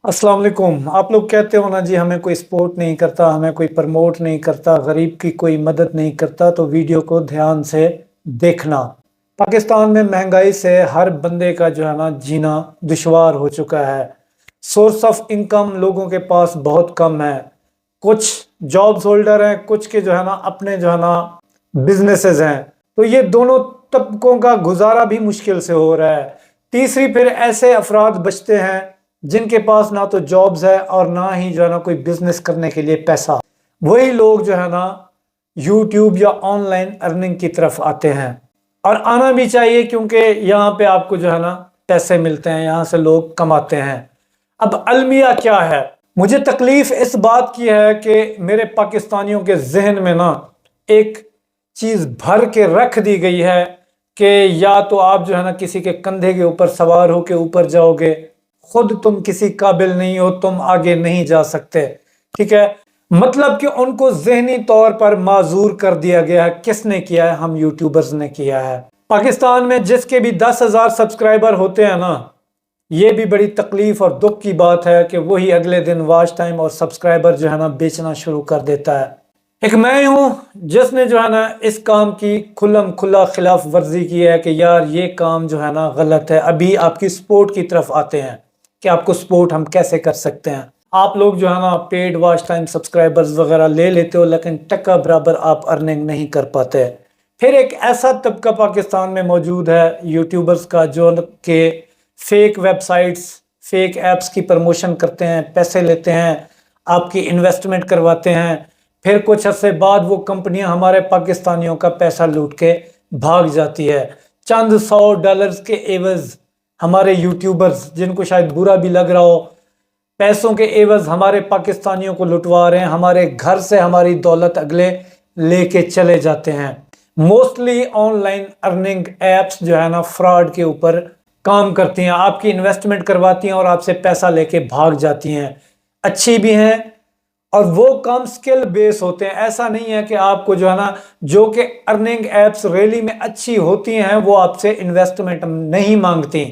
अस्सलाम वालेकुम। आप लोग कहते हो ना जी, हमें कोई सपोर्ट नहीं करता, हमें कोई प्रमोट नहीं करता, गरीब की कोई मदद नहीं करता, तो वीडियो को ध्यान से देखना। पाकिस्तान में महंगाई से हर बंदे का जो है ना जीना दुश्वार हो चुका है। सोर्स ऑफ इनकम लोगों के पास बहुत कम है। कुछ जॉब्स होल्डर हैं, कुछ के जो है ना अपने जो है ना बिजनेसेस हैं। तो ये दोनों तबकों का गुजारा भी मुश्किल से हो रहा है। तीसरी फिर ऐसे अफराद बचते हैं जिनके पास ना तो जॉब्स है और ना ही जो है ना कोई बिजनेस करने के लिए पैसा। वही लोग जो है ना यूट्यूब या ऑनलाइन अर्निंग की तरफ आते हैं, और आना भी चाहिए क्योंकि यहाँ पे आपको जो है ना पैसे मिलते हैं, यहाँ से लोग कमाते हैं। अब अलमिया क्या है? मुझे तकलीफ इस बात की है कि मेरे पाकिस्तानियों के जहन में ना एक चीज भर के रख दी गई है कि या तो आप जो है ना किसी के कंधे के ऊपर सवार होके ऊपर जाओगे, खुद तुम किसी काबिल नहीं हो, तुम आगे नहीं जा सकते। ठीक है, मतलब कि उनको जहनी तौर पर माजूर कर दिया गया है। किसने किया है? हम यूट्यूबर्स ने किया है। पाकिस्तान में जिसके भी 10,000 सब्सक्राइबर होते हैं ना, ये भी बड़ी तकलीफ और दुख की बात है कि वही अगले दिन वॉच टाइम और सब्सक्राइबर जो है ना बेचना शुरू कर देता है। एक मैं हूं जिसने जो है ना इस काम की खुल्लम खुल्ला खिलाफ वर्जी की है कि यार ये काम जो है ना गलत है। अभी आपकी सपोर्ट की तरफ आते हैं कि आपको सपोर्ट हम कैसे कर सकते हैं। आप लोग जो है ना पेड वॉच टाइम सब्सक्राइबर्स वगैरह ले लेते हो, लेकिन टक्का बराबर आप अर्निंग नहीं कर पाते। फिर एक ऐसा तबका पाकिस्तान में मौजूद है यूट्यूबर्स का जो कि फेक वेबसाइट्स, फेक ऐप्स की प्रमोशन करते हैं, पैसे लेते हैं, आपकी इन्वेस्टमेंट करवाते हैं। फिर कुछ अर्से बाद वो कंपनियां हमारे पाकिस्तानियों का पैसा लूट के भाग जाती है। चंद $100 के एवज हमारे यूट्यूबर्स, जिनको शायद बुरा भी लग रहा हो, पैसों के एवज हमारे पाकिस्तानियों को लुटवा रहे हैं। हमारे घर से हमारी दौलत अगले लेके चले जाते हैं। मोस्टली ऑनलाइन अर्निंग एप्स जो है ना फ्रॉड के ऊपर काम करती हैं, आपकी इन्वेस्टमेंट करवाती हैं और आपसे पैसा लेके भाग जाती हैं। अच्छी भी हैं और वो कम स्किल बेस होते हैं। ऐसा नहीं है कि आपको जो है ना, जो कि अर्निंग एप्स रैली में अच्छी होती हैं, वो आपसे इन्वेस्टमेंट नहीं मांगती।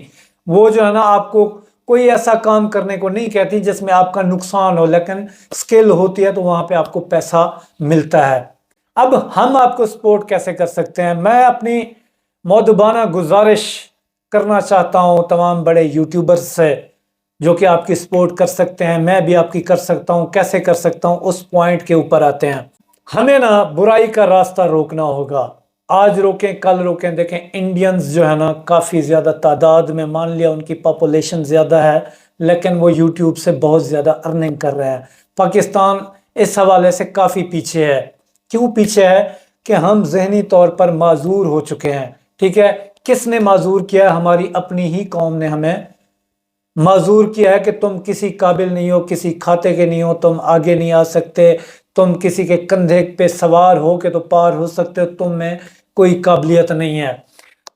वो जो है ना आपको कोई ऐसा काम करने को नहीं कहती जिसमें आपका नुकसान हो, लेकिन स्किल होती है तो वहां पे आपको पैसा मिलता है। अब हम आपको सपोर्ट कैसे कर सकते हैं? मैं अपनी मौदबाना गुजारिश करना चाहता हूं तमाम बड़े यूट्यूबर्स से जो कि आपकी सपोर्ट कर सकते हैं। मैं भी आपकी कर सकता हूं। कैसे कर सकता हूं, उस पॉइंट के ऊपर आते हैं। हमें ना बुराई का रास्ता रोकना होगा। आज रोकें, कल रोकें। देखें, इंडियंस जो है ना काफ़ी ज़्यादा तादाद में, मान लिया उनकी पॉपुलेशन ज़्यादा है, लेकिन वो यूट्यूब से बहुत ज़्यादा अर्निंग कर रहे हैं। पाकिस्तान इस हवाले से काफ़ी पीछे है। क्यों पीछे है? कि हम जहनी तौर पर माजूर हो चुके हैं। ठीक है, किसने माजूर किया? हमारी अपनी ही कौम ने हमें माजूर किया है कि तुम किसी काबिल नहीं हो, किसी खाते के नहीं हो, तुम आगे नहीं आ सकते, तुम किसी के कंधे पे सवार हो के तो पार हो सकते हो, तुम में कोई काबिलियत नहीं है।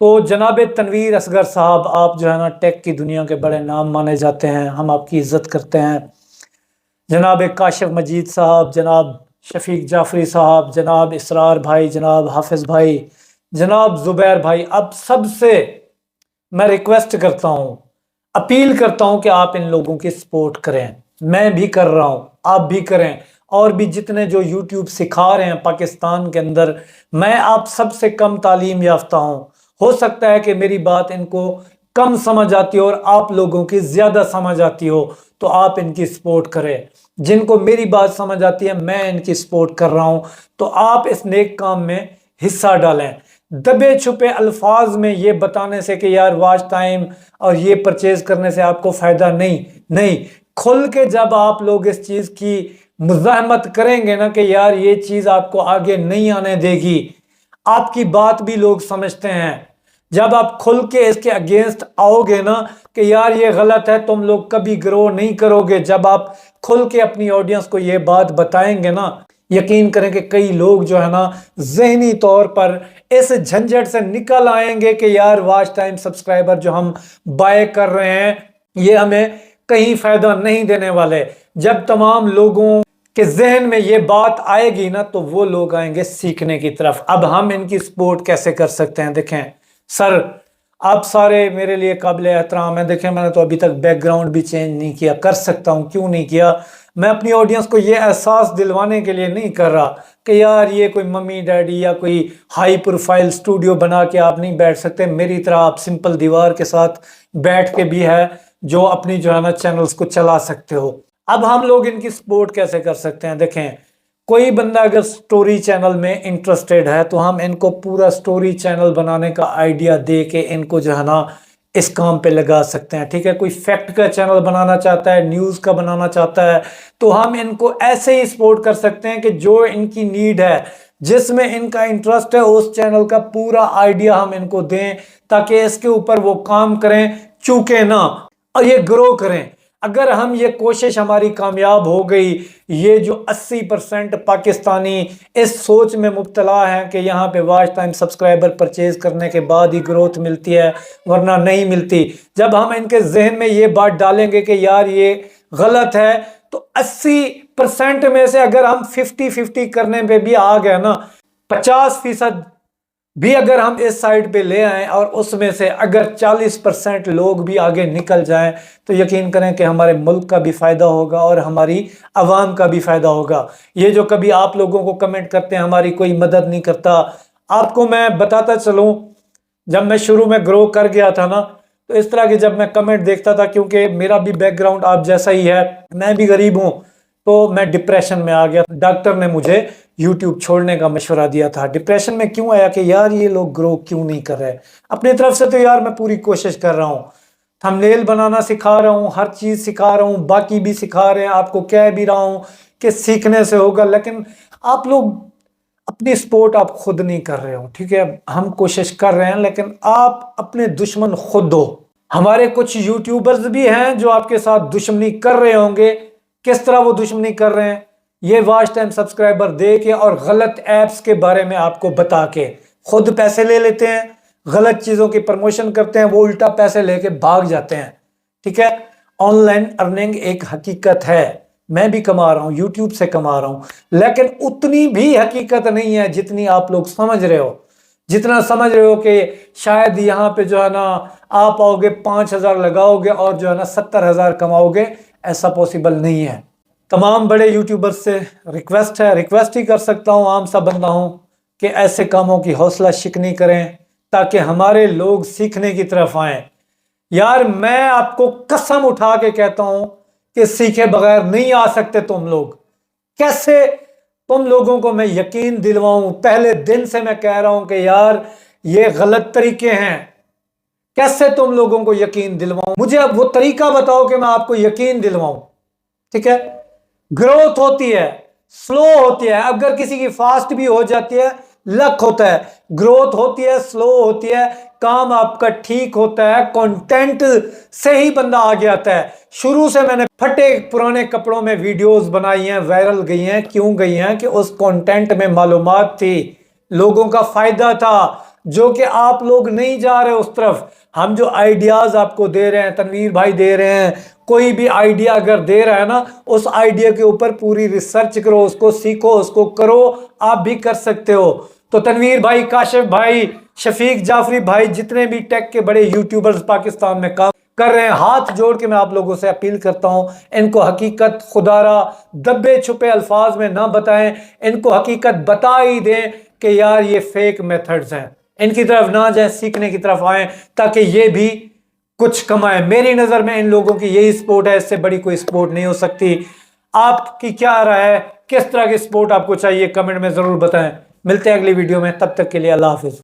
तो जनाब तनवीर असगर साहब, आप जो है ना टेक की दुनिया के बड़े नाम माने जाते हैं, हम आपकी इज्जत करते हैं। जनाब काशिफ मजीद साहब, जनाब शफीक जाफरी साहब, जनाब इसरार भाई, जनाब हाफिज भाई, जनाब जुबैर भाई, अब सबसे मैं रिक्वेस्ट करता हूँ, अपील करता हूं कि आप इन लोगों की सपोर्ट करें। मैं भी कर रहा हूं, आप भी करें। और भी जितने जो यूट्यूब सिखा रहे हैं पाकिस्तान के अंदर, मैं आप सबसे कम तालीम याफ्ता हूं। हो सकता है कि मेरी बात इनको कम समझ आती हो और आप लोगों की ज्यादा समझ आती हो, तो आप इनकी सपोर्ट करें। जिनको मेरी बात समझ आती है, मैं इनकी सपोर्ट कर रहा हूं, तो आप इस नेक काम में हिस्सा डालें। दबे छुपे अल्फाज में ये बताने से कि यार वॉच टाइम और ये परचेज करने से आपको फायदा नहीं, नहीं, खुल के जब आप लोग इस चीज की मुज़ाहमत करेंगे ना कि यार ये चीज आपको आगे नहीं आने देगी, आपकी बात भी लोग समझते हैं। जब आप खुल के इसके अगेंस्ट आओगे ना कि यार ये गलत है, तुम लोग कभी ग्रो नहीं करोगे, जब आप खुल के अपनी ऑडियंस को ये बात बताएंगे ना, यकीन करें कि कई लोग जो है ना जहनी तौर पर इस झंझट से निकल आएंगे कि यार वॉच टाइम सब्सक्राइबर जो हम बाय कर रहे हैं, ये हमें कहीं फायदा नहीं देने वाले। जब तमाम लोगों के जहन में ये बात आएगी ना, तो वो लोग आएंगे सीखने की तरफ। अब हम इनकी सपोर्ट कैसे कर सकते हैं? देखें सर, آپ سارے میرے لیے قابل احترام ہیں. دیکھیں میں نے تو ابھی تک بیک گراؤنڈ بھی چینج نہیں کیا. کر سکتا ہوں، کیوں نہیں کیا؟ میں اپنی آڈینس کو یہ احساس دلوانے کے لیے نہیں کر رہا کہ یار یہ کوئی ممی ڈیڈی یا کوئی ہائی پروفائل سٹوڈیو بنا کے آپ نہیں بیٹھ سکتے. میری طرح آپ سمپل دیوار کے ساتھ بیٹھ کے بھی ہے جو اپنی جو ہے نا چینلز کو چلا سکتے ہو. اب ہم لوگ ان کی سپورٹ کیسے کر سکتے ہیں؟ دیکھیں کوئی بندہ اگر سٹوری چینل میں انٹرسٹیڈ ہے تو ہم ان کو پورا سٹوری چینل بنانے کا آئیڈیا دے کے ان کو جو ہے نا اس کام پہ لگا سکتے ہیں. ٹھیک ہے، کوئی فیکٹ کا چینل بنانا چاہتا ہے، نیوز کا بنانا چاہتا ہے، تو ہم ان کو ایسے ہی سپورٹ کر سکتے ہیں کہ جو ان کی نیڈ ہے، جس میں ان کا انٹرسٹ ہے، اس چینل کا پورا آئیڈیا ہم ان کو دیں تاکہ اس کے اوپر وہ کام کریں، چوکے نہ اور یہ گرو کریں. اگر ہم یہ کوشش ہماری کامیاب ہو گئی، یہ جو 80% پاکستانی اس سوچ میں مبتلا ہیں کہ یہاں پہ واچ ٹائم سبسکرائبر پرچیز کرنے کے بعد ہی گروتھ ملتی ہے ورنہ نہیں ملتی، جب ہم ان کے ذہن میں یہ بات ڈالیں گے کہ یار یہ غلط ہے، تو 80% میں سے اگر ہم 50-50 کرنے پہ بھی آ گئے نا، 50% بھی اگر ہم اس سائٹ پہ لے آئیں اور اس میں سے اگر 40% لوگ بھی آگے نکل جائیں تو یقین کریں کہ ہمارے ملک کا بھی فائدہ ہوگا اور ہماری عوام کا بھی فائدہ ہوگا. یہ جو کبھی آپ لوگوں کو کمنٹ کرتے ہیں ہماری کوئی مدد نہیں کرتا، آپ کو میں بتاتا چلوں، جب میں شروع میں گرو کر گیا تھا نا تو اس طرح کے جب میں کمنٹ دیکھتا تھا، کیونکہ میرا بھی بیک گراؤنڈ آپ جیسا ہی ہے، میں بھی غریب ہوں، تو میں ڈپریشن میں آ گیا. ڈاکٹر نے مجھے یوٹیوب چھوڑنے کا مشورہ دیا تھا. ڈپریشن میں کیوں آیا کہ یار یہ لوگ گرو کیوں نہیں کر رہے؟ اپنی طرف سے تو یار میں پوری کوشش کر رہا ہوں، تھمبنیل بنانا سکھا رہا ہوں، ہر چیز سکھا رہا ہوں، باقی بھی سکھا رہے ہیں، آپ کو کہہ بھی رہا ہوں کہ سیکھنے سے ہوگا، لیکن آپ لوگ اپنی سپورٹ آپ خود نہیں کر رہے ہو. ٹھیک ہے، ہم کوشش کر رہے ہیں لیکن آپ اپنے دشمن خود ہو. ہمارے کچھ یوٹیوبرز بھی ہیں جو آپ کے ساتھ دشمنی کر رہے ہوں گے. کس طرح وہ دشمنی کر رہے ہیں؟ یہ واچ ٹائم سبسکرائبر دے کے اور غلط ایپس کے بارے میں آپ کو بتا کے خود پیسے لے لیتے ہیں، غلط چیزوں کی پرموشن کرتے ہیں، وہ الٹا پیسے لے کے بھاگ جاتے ہیں. ٹھیک ہے، آن لائن ارننگ ایک حقیقت ہے، میں بھی کما رہا ہوں، یوٹیوب سے کما رہا ہوں، لیکن اتنی بھی حقیقت نہیں ہے جتنی آپ لوگ سمجھ رہے ہو. جتنا سمجھ رہے ہو کہ شاید یہاں پہ جو ہے نا آپ آؤ گے 5,000 لگاؤ گے اور جو ہے نا 70,000 کماؤ گے، ایسا پوسیبل نہیں ہے. تمام بڑے یوٹیوبر سے ریکویسٹ ہے، ریکویسٹ ہی کر سکتا ہوں، عام سا بندہ ہوں، کہ ایسے کاموں کی حوصلہ شکنی کریں تاکہ ہمارے لوگ سیکھنے کی طرف آئیں. یار میں آپ کو قسم اٹھا کے کہتا ہوں کہ سیکھے بغیر نہیں آ سکتے تم لوگ. کیسے تم لوگوں کو میں یقین دلواؤں؟ پہلے دن سے میں کہہ رہا ہوں کہ یار یہ غلط طریقے ہیں. کیسے تم لوگوں کو یقین دلواؤں؟ مجھے اب وہ طریقہ بتاؤ کہ میں آپ کو یقین دلواؤں. ٹھیک ہے، گروتھ ہوتی ہے، سلو ہوتی ہے. اگر کسی کی فاسٹ بھی ہو جاتی ہے، لک ہوتا ہے. گروتھ ہوتی ہے، سلو ہوتی ہے، کام آپ کا ٹھیک ہوتا ہے، کنٹینٹ سے ہی بندہ آگے آتا ہے. شروع سے میں نے پھٹے پرانے کپڑوں میں ویڈیوز بنائی ہیں، وائرل گئی ہیں. کیوں گئی ہیں؟ کہ اس کنٹینٹ میں معلومات تھی، لوگوں کا فائدہ تھا، جو کہ آپ لوگ نہیں جا رہے اس طرف. ہم جو آئیڈیاز آپ کو دے رہے ہیں، تنویر بھائی دے رہے ہیں، کوئی بھی آئیڈیا اگر دے رہا ہے نا، اس آئیڈیا کے اوپر پوری ریسرچ کرو، اس کو سیکھو، اس کو کرو. آپ بھی کر سکتے ہو. تو تنویر بھائی، کاشف بھائی، شفیق جعفری بھائی، جتنے بھی ٹیک کے بڑے یوٹیوبرز پاکستان میں کام کر رہے ہیں، ہاتھ جوڑ کے میں آپ لوگوں سے اپیل کرتا ہوں، ان کو حقیقت خدا را دبے چھپے الفاظ میں نہ بتائیں، ان کو حقیقت بتا ہی دیں کہ یار یہ فیک میتھڈز ہیں. ان کی طرف نہ جائیں، سیکھنے کی طرف آئیں تاکہ یہ بھی کچھ کمائیں. میری نظر میں ان لوگوں کی یہی سپورٹ ہے، اس سے بڑی کوئی سپورٹ نہیں ہو سکتی. آپ کی کیا رائے ہے؟ کس طرح کی سپورٹ آپ کو چاہیے؟ کمنٹ میں ضرور بتائیں. ملتے ہیں اگلی ویڈیو میں، تب تک کے لیے اللہ حافظ.